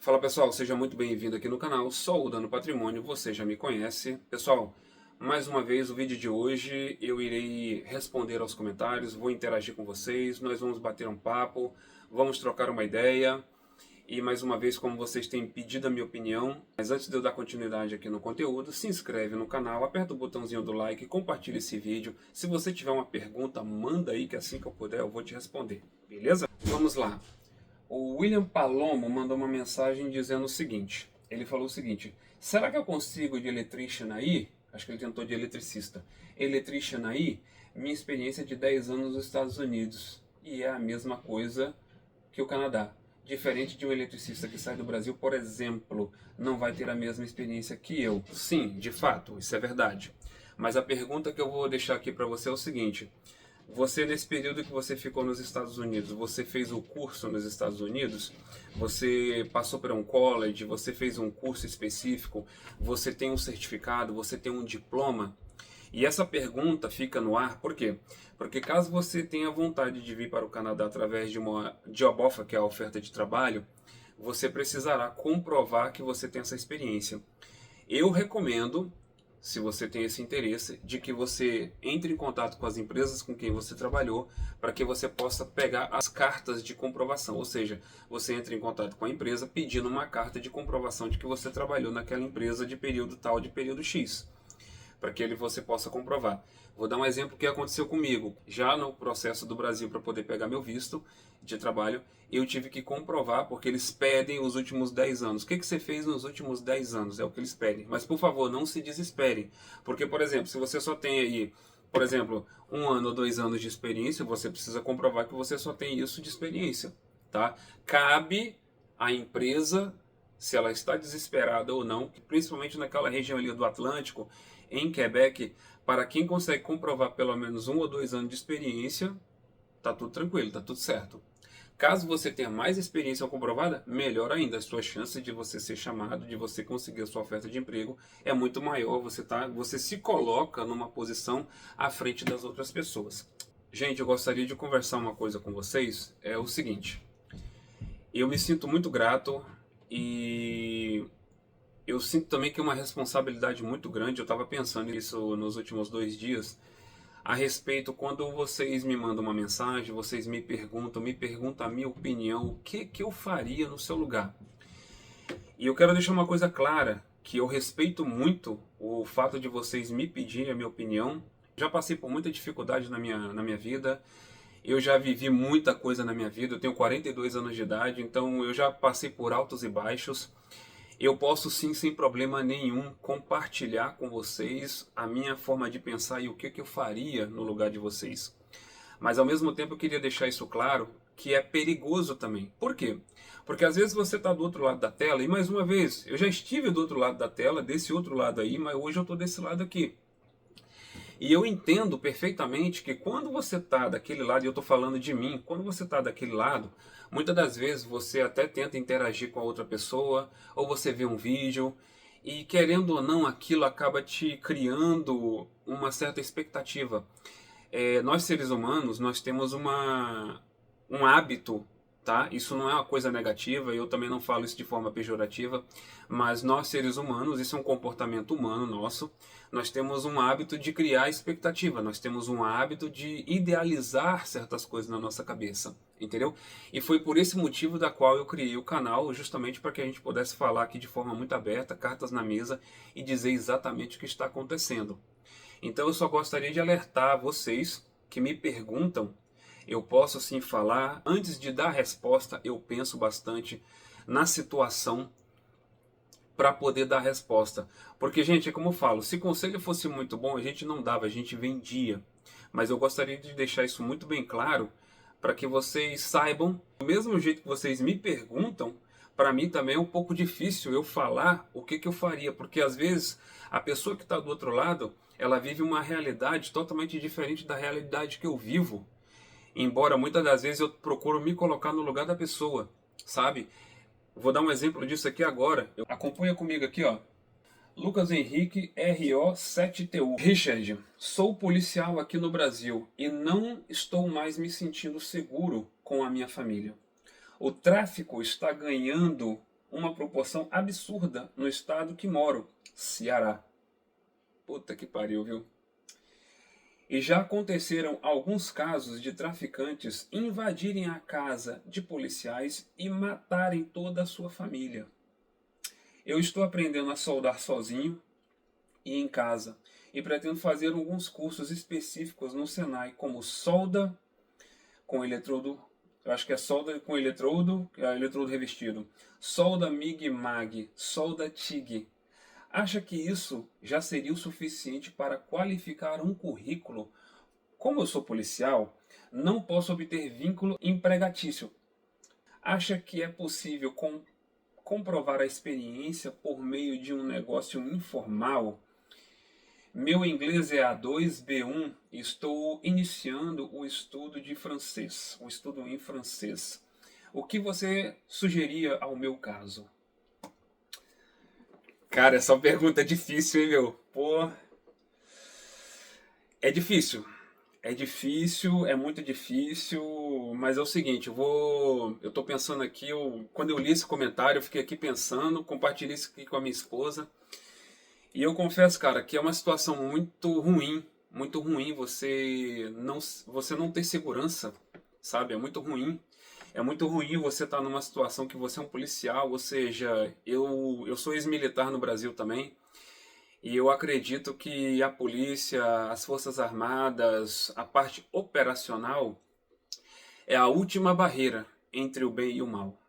Fala pessoal, seja muito bem-vindo aqui no canal, sou o Dano Patrimônio, você já me conhece. Pessoal, mais uma vez o vídeo de hoje eu irei responder aos comentários, vou interagir com vocês, nós vamos bater um papo, vamos trocar uma ideia. E mais uma vez, como vocês têm pedido a minha opinião, mas antes de eu dar continuidade aqui no conteúdo, se inscreve no canal, aperta o botãozinho do like, compartilha esse vídeo. Se você tiver uma pergunta, manda aí que assim que eu puder eu vou te responder, beleza? Vamos lá. O William Palomo mandou uma mensagem dizendo o seguinte, ele falou o seguinte: será que eu consigo de electrician aí? Acho que ele tentou de eletricista. Electrician aí? Minha experiência é de 10 anos nos Estados Unidos. E é a mesma coisa que o Canadá. Diferente de um eletricista que sai do Brasil, por exemplo, não vai ter a mesma experiência que eu. Sim, de fato, isso é verdade. Mas a pergunta que eu vou deixar aqui para você é o seguinte: você, nesse período que você ficou nos Estados Unidos, você fez o curso nos Estados Unidos? Você passou por um college? Você fez um curso específico? Você tem um certificado? Você tem um diploma? E essa pergunta fica no ar, por quê? Porque caso você tenha vontade de vir para o Canadá através de uma job offer, que é a oferta de trabalho, você precisará comprovar que você tem essa experiência. Eu recomendo, se você tem esse interesse, de que você entre em contato com as empresas com quem você trabalhou, para que você possa pegar as cartas de comprovação, ou seja, você entra em contato com a empresa pedindo uma carta de comprovação de que você trabalhou naquela empresa de período tal, de período X, para que você possa comprovar. Vou dar um exemplo que aconteceu comigo. Já no processo do Brasil para poder pegar meu visto de trabalho, eu tive que comprovar, porque eles pedem os últimos 10 anos. O que você fez nos últimos 10 anos? É o que eles pedem. Mas, por favor, não se desesperem. Porque, por exemplo, se você só tem aí, por exemplo, 1 ano ou 2 anos de experiência, você precisa comprovar que você só tem isso de experiência. Tá? Cabe à empresa, se ela está desesperada ou não, principalmente naquela região ali do Atlântico, em Quebec, para quem consegue comprovar pelo menos 1 ou 2 anos de experiência, tá tudo tranquilo, tá tudo certo. Caso você tenha mais experiência comprovada, melhor ainda, as suas chances de você ser chamado, de você conseguir a sua oferta de emprego é muito maior, você se coloca numa posição à frente das outras pessoas. Gente, eu gostaria de conversar uma coisa com vocês, é o seguinte: eu me sinto muito grato e eu sinto também que é uma responsabilidade muito grande. Eu estava pensando nisso nos últimos 2 dias, a respeito, quando vocês me mandam uma mensagem, vocês me perguntam a minha opinião, o que eu faria no seu lugar. E eu quero deixar uma coisa clara, que eu respeito muito o fato de vocês me pedirem a minha opinião. Já passei por muita dificuldade na minha vida, eu já vivi muita coisa na minha vida, eu tenho 42 anos de idade, então eu já passei por altos e baixos. Eu posso sim, sem problema nenhum, compartilhar com vocês a minha forma de pensar e o que eu faria no lugar de vocês. Mas ao mesmo tempo eu queria deixar isso claro, que é perigoso também. Por quê? Porque às vezes você está do outro lado da tela, e mais uma vez, eu já estive do outro lado da tela, desse outro lado aí, mas hoje eu estou desse lado aqui. E eu entendo perfeitamente que quando você está daquele lado, e eu estou falando de mim, quando você está daquele lado, muitas das vezes você até tenta interagir com a outra pessoa, ou você vê um vídeo, e querendo ou não, aquilo acaba te criando uma certa expectativa. Nós seres humanos, nós temos um hábito, tá? Isso não é uma coisa negativa, eu também não falo isso de forma pejorativa, mas nós seres humanos, isso é um comportamento humano nosso, nós temos um hábito de criar expectativa, nós temos um hábito de idealizar certas coisas na nossa cabeça, entendeu? E foi por esse motivo da qual eu criei o canal, justamente para que a gente pudesse falar aqui de forma muito aberta, cartas na mesa, e dizer exatamente o que está acontecendo. Então eu só gostaria de alertar vocês que me perguntam. Eu posso sim falar, antes de dar a resposta, eu penso bastante na situação para poder dar a resposta. Porque, gente, é como eu falo, se conselho fosse muito bom, a gente não dava, a gente vendia. Mas eu gostaria de deixar isso muito bem claro, para que vocês saibam, do mesmo jeito que vocês me perguntam, para mim também é um pouco difícil eu falar o que eu faria, porque às vezes a pessoa que está do outro lado, ela vive uma realidade totalmente diferente da realidade que eu vivo. Embora muitas das vezes eu procuro me colocar no lugar da pessoa, sabe? Vou dar um exemplo disso aqui agora. Acompanha comigo aqui, ó. Lucas Henrique RO7TU. Richard, sou policial aqui no Brasil e não estou mais me sentindo seguro com a minha família. O tráfico está ganhando uma proporção absurda no estado que moro, Ceará. Puta que pariu, viu? E já aconteceram alguns casos de traficantes invadirem a casa de policiais e matarem toda a sua família. Eu estou aprendendo a soldar sozinho e em casa, e pretendo fazer alguns cursos específicos no Senai, como solda com eletrodo, eu acho que é solda com eletrodo, eletrodo revestido, solda MIG-MAG, solda TIG. Acha que isso já seria o suficiente para qualificar um currículo? Como eu sou policial, não posso obter vínculo empregatício. Acha que é possível comprovar a experiência por meio de um negócio informal? Meu inglês é A2, B1 e estou iniciando o estudo de francês, o estudo em francês. O que você sugeria ao meu caso? Cara, essa pergunta é difícil, hein, meu? Pô, é difícil. É muito difícil, mas é o seguinte, eu tô pensando aqui, quando eu li esse comentário, eu fiquei aqui pensando, compartilhei isso aqui com a minha esposa, e eu confesso, cara, que é uma situação muito ruim você não ter segurança, sabe? É muito ruim você estar numa situação que você é um policial, ou seja, eu sou ex-militar no Brasil também, e eu acredito que a polícia, as forças armadas, a parte operacional é a última barreira entre o bem e o mal.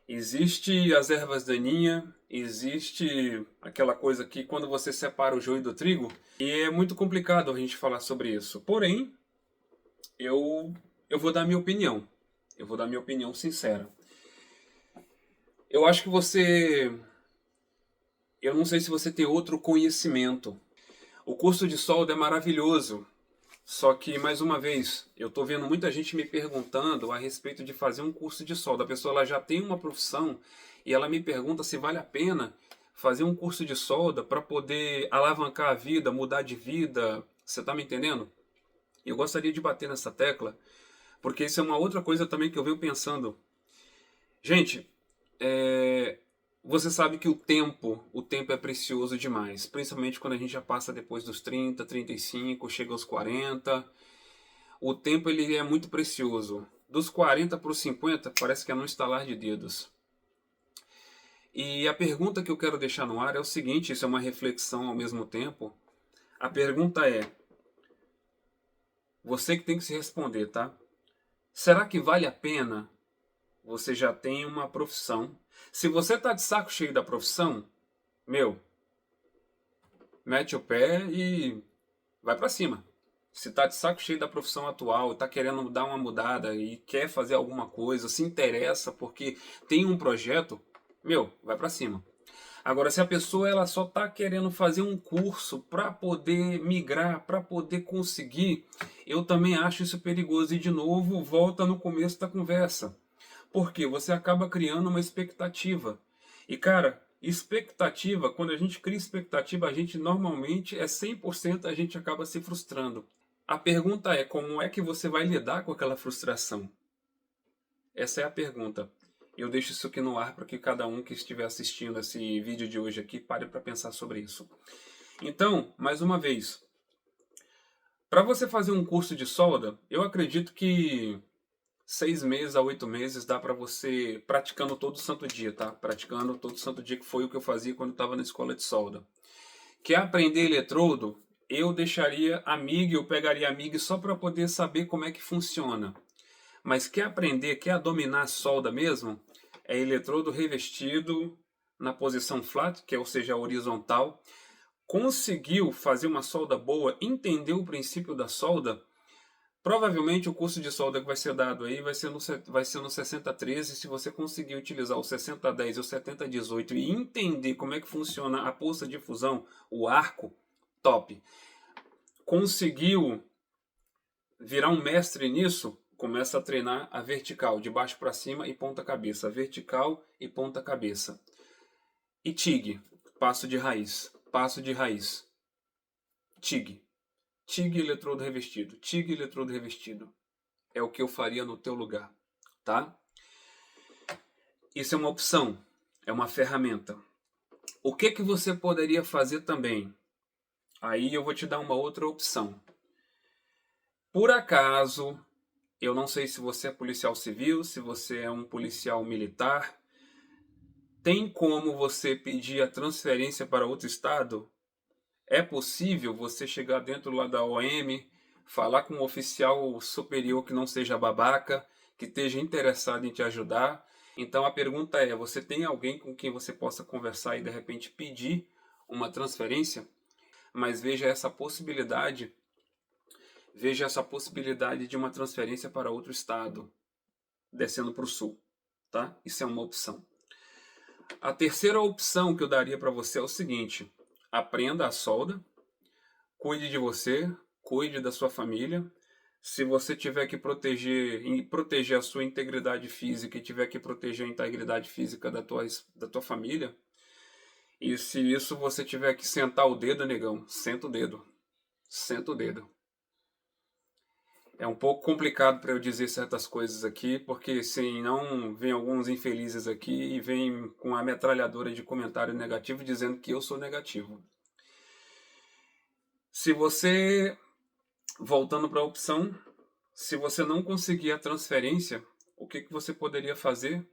Existe as ervas daninhas, existe aquela coisa que quando você separa o joio do trigo, e é muito complicado a gente falar sobre isso. Porém, eu vou dar minha opinião. Eu vou dar minha opinião sincera. Eu acho que eu não sei se você tem outro conhecimento. O curso de solda é maravilhoso. Só que, mais uma vez, eu estou vendo muita gente me perguntando a respeito de fazer um curso de solda. A pessoa ela já tem uma profissão e ela me pergunta se vale a pena fazer um curso de solda para poder alavancar a vida, mudar de vida. Você está me entendendo? Eu gostaria de bater nessa tecla, porque isso é uma outra coisa também que eu venho pensando. Gente, você sabe que o tempo é precioso demais, principalmente quando a gente já passa depois dos 30, 35, chega aos 40. O tempo ele é muito precioso. Dos 40 para os 50, parece que é num estalar de dedos. E a pergunta que eu quero deixar no ar é o seguinte, isso é uma reflexão ao mesmo tempo. A pergunta é, você que tem que se responder, tá? Será que vale a pena? Você já tem uma profissão. Se você tá de saco cheio da profissão, meu, mete o pé e vai pra cima. Se tá de saco cheio da profissão atual, tá querendo dar uma mudada e quer fazer alguma coisa, se interessa porque tem um projeto, meu, vai pra cima. Agora, se a pessoa ela só tá querendo fazer um curso para poder migrar, para poder conseguir, eu também acho isso perigoso. E de novo, volta no começo da conversa. Porque você acaba criando uma expectativa. E cara, expectativa, quando a gente cria expectativa, a gente normalmente 100% a gente acaba se frustrando. A pergunta é, como é que você vai lidar com aquela frustração? Essa é a pergunta. Eu deixo isso aqui no ar para que cada um que estiver assistindo esse vídeo de hoje aqui pare para pensar sobre isso. Então, mais uma vez, para você fazer um curso de solda, eu acredito que 6 meses a 8 meses dá para você praticando todo santo dia, tá? Praticando todo santo dia, que foi o que eu fazia quando estava na escola de solda. Quer aprender eletrodo? Eu deixaria a MIG, eu pegaria a MIG só para poder saber como é que funciona. Mas quer aprender, quer dominar a solda mesmo? É eletrodo revestido na posição flat, que é, ou seja, horizontal. Conseguiu fazer uma solda boa, entendeu o princípio da solda? Provavelmente o curso de solda que vai ser dado aí vai ser no 6013. Se você conseguir utilizar o 6010 e o 7018 e entender como é que funciona a poça de fusão, o arco, top. Conseguiu virar um mestre nisso? Começa a treinar a vertical, de baixo para cima e ponta cabeça, vertical e ponta cabeça. E TIG, passo de raiz, TIG. TIG eletrodo revestido. TIG eletrodo revestido. É o que eu faria no teu lugar, tá? Isso é uma opção. é uma ferramenta. O que que você poderia fazer também? Aí eu vou te dar uma outra opção. Por acaso, eu não sei se você é policial civil, se você é um policial militar, tem como você pedir a transferência para outro estado? É possível você chegar dentro lá da OM, falar com um oficial superior que não seja babaca, que esteja interessado em te ajudar? Então a pergunta é, você tem alguém com quem você possa conversar e de repente pedir uma transferência? Mas veja essa possibilidade de uma transferência para outro estado, descendo para o sul, tá? Isso é uma opção. A terceira opção que eu daria para você é o seguinte: aprenda a solda, cuide de você, cuide da sua família. Se você tiver que proteger a sua integridade física e tiver que proteger a integridade física da tua família, e se isso você tiver que sentar o dedo, negão, senta o dedo. Senta o dedo. É um pouco complicado para eu dizer certas coisas aqui, porque senão vem alguns infelizes aqui e vem com a metralhadora de comentário negativo dizendo que eu sou negativo. Se você, voltando para a opção, se você não conseguir a transferência, o que você poderia fazer?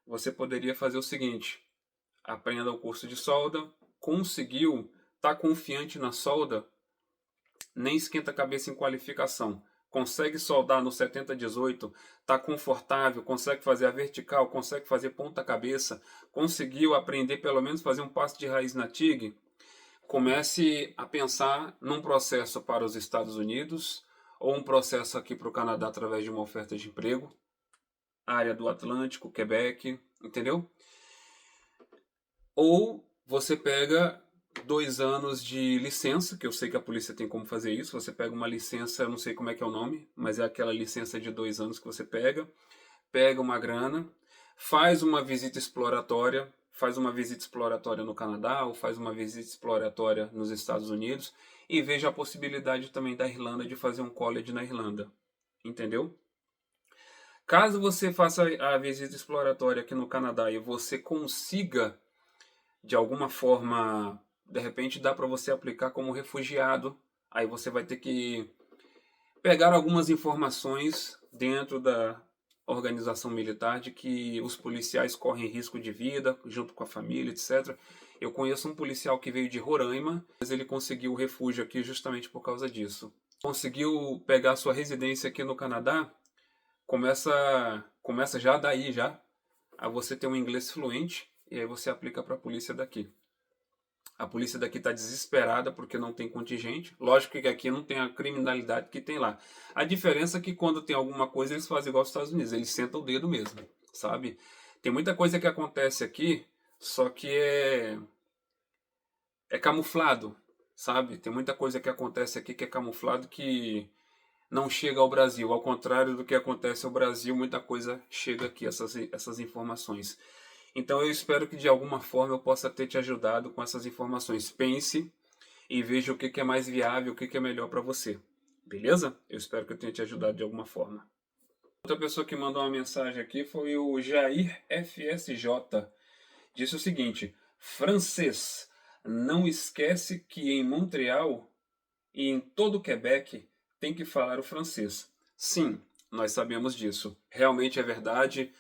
Você poderia fazer o seguinte: aprenda o curso de solda, conseguiu, está confiante na solda, nem esquenta a cabeça em qualificação. Consegue soldar no 7018, está confortável, consegue fazer a vertical, consegue fazer ponta cabeça, conseguiu aprender pelo menos fazer um passo de raiz na TIG, comece a pensar num processo para os Estados Unidos ou um processo aqui para o Canadá através de uma oferta de emprego, área do Atlântico, Quebec, entendeu? Ou você pega 2 anos de licença, que eu sei que a polícia tem como fazer isso. Você pega uma licença, eu não sei como é que é o nome, mas é aquela licença de 2 anos que você pega uma grana, faz uma visita exploratória, no Canadá ou faz uma visita exploratória nos Estados Unidos e veja a possibilidade também da Irlanda de fazer um college na Irlanda, entendeu? Caso você faça a visita exploratória aqui no Canadá e você consiga de alguma forma, de repente dá para você aplicar como refugiado, aí você vai ter que pegar algumas informações dentro da organização militar de que os policiais correm risco de vida junto com a família, etc. Eu conheço um policial que veio de Roraima, mas ele conseguiu refúgio aqui justamente por causa disso. Conseguiu pegar sua residência aqui no Canadá, começa já daí já a você ter um inglês fluente e aí você aplica para a polícia daqui. A polícia daqui está desesperada porque não tem contingente. Lógico que aqui não tem a criminalidade que tem lá. A diferença é que quando tem alguma coisa eles fazem igual aos Estados Unidos, eles sentam o dedo mesmo, sabe? Tem muita coisa que acontece aqui, só que é camuflado, sabe? Tem muita coisa que acontece aqui que é camuflado que não chega ao Brasil. Ao contrário do que acontece ao Brasil, muita coisa chega aqui, essas informações. Então eu espero que de alguma forma eu possa ter te ajudado com essas informações. Pense e veja o que é mais viável, o que é melhor para você. Beleza? Eu espero que eu tenha te ajudado de alguma forma. Outra pessoa que mandou uma mensagem aqui foi o Jair FSJ. Disse o seguinte: francês, não esquece que em Montreal e em todo o Quebec tem que falar o francês. Sim, nós sabemos disso. Realmente é verdade.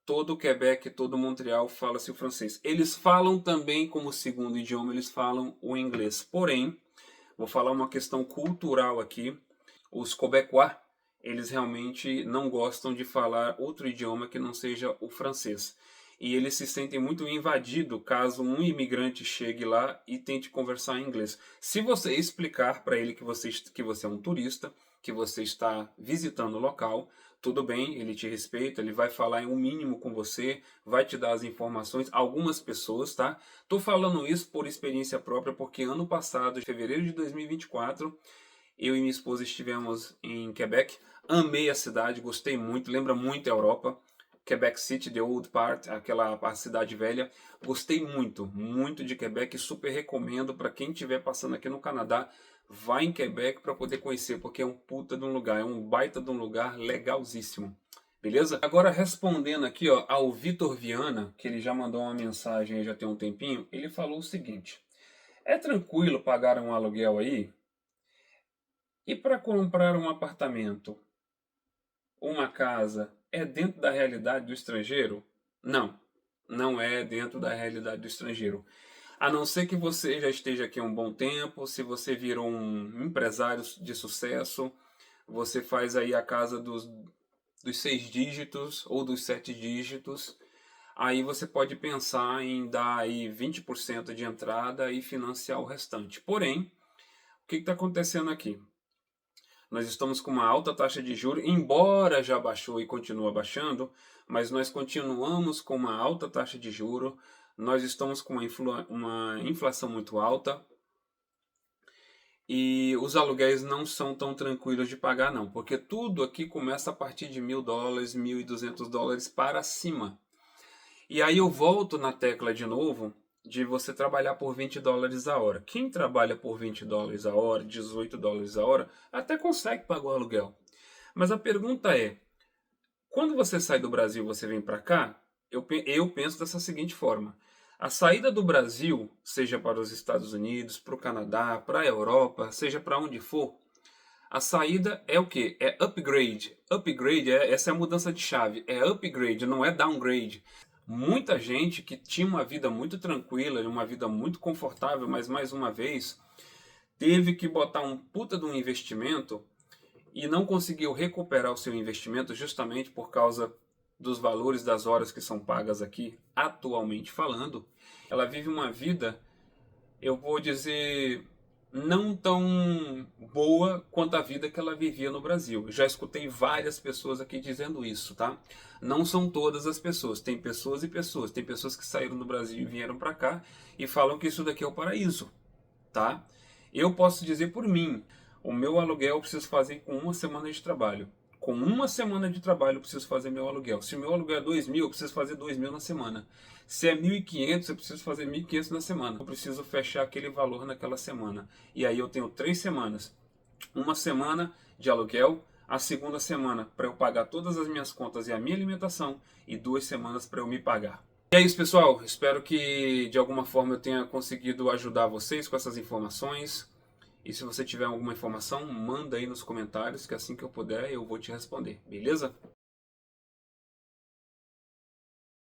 Todo o Quebec, todo Montreal fala-se o francês. Eles falam também como segundo idioma, eles falam o inglês. Porém, vou falar uma questão cultural aqui. Os quebecois, eles realmente não gostam de falar outro idioma que não seja o francês. E eles se sentem muito invadidos caso um imigrante chegue lá e tente conversar em inglês. Se você explicar para ele que você é um turista, que você está visitando o local, tudo bem, ele te respeita, ele vai falar em um mínimo com você, vai te dar as informações. Algumas pessoas, tá? Tô falando isso por experiência própria, porque ano passado, em fevereiro de 2024, eu e minha esposa estivemos em Quebec. Amei a cidade, gostei muito, lembra muito a Europa. Quebec City, The Old Part, a cidade velha. Gostei muito, muito de Quebec, super recomendo para quem estiver passando aqui no Canadá, vá em Quebec para poder conhecer, porque é um puta de um lugar, é um baita de um lugar legalzíssimo. Beleza? Agora respondendo aqui, ó, ao Vitor Viana, que ele já mandou uma mensagem aí já tem um tempinho, ele falou o seguinte: é tranquilo pagar um aluguel aí? E para comprar um apartamento, uma casa, é dentro da realidade do estrangeiro? Não, não é dentro da realidade do estrangeiro. A não ser que você já esteja aqui há um bom tempo, se você virou um empresário de sucesso, você faz aí a casa dos 6 dígitos ou dos 7 dígitos, aí você pode pensar em dar aí 20% de entrada e financiar o restante. Porém, o que está acontecendo aqui? Nós estamos com uma alta taxa de juros, embora já baixou e continua baixando, mas nós continuamos com uma alta taxa de juros, nós estamos com uma inflação muito alta e os aluguéis não são tão tranquilos de pagar não, porque tudo aqui começa a partir de $1.000, $1.200 para cima. E aí eu volto na tecla de novo de você trabalhar por $20 a hora. Quem trabalha por $20 a hora, $18 a hora, até consegue pagar o aluguel. Mas a pergunta é, quando você sai do Brasil, você vem para cá, eu penso dessa seguinte forma. A saída do Brasil, seja para os Estados Unidos, para o Canadá, para a Europa, seja para onde for, a saída é o quê? É upgrade. Upgrade, essa é a mudança de chave. É upgrade, não é downgrade. Muita gente que tinha uma vida muito tranquila, uma vida muito confortável, mas mais uma vez teve que botar um puta de um investimento e não conseguiu recuperar o seu investimento justamente por causa dos valores das horas que são pagas aqui, atualmente falando. Ela vive uma vida, eu vou dizer, não tão boa quanto a vida que ela vivia no Brasil. Já escutei várias pessoas aqui dizendo isso, tá? Não são todas as pessoas, tem pessoas e pessoas. Tem pessoas que saíram do Brasil e vieram para cá e falam que isso daqui é o paraíso, tá? Eu posso dizer por mim, o meu aluguel eu preciso fazer com uma semana de trabalho. Com uma semana de trabalho eu preciso fazer meu aluguel. Se o meu aluguel é 2.000, eu preciso fazer 2.000 na semana. Se é 1.500, eu preciso fazer 1.500 na semana. Eu preciso fechar aquele valor naquela semana. E aí eu tenho 3 semanas. Uma semana de aluguel, a segunda semana para eu pagar todas as minhas contas e a minha alimentação, e 2 semanas para eu me pagar. E é isso, pessoal. Espero que de alguma forma eu tenha conseguido ajudar vocês com essas informações. E se você tiver alguma informação, manda aí nos comentários, que assim que eu puder eu vou te responder, beleza?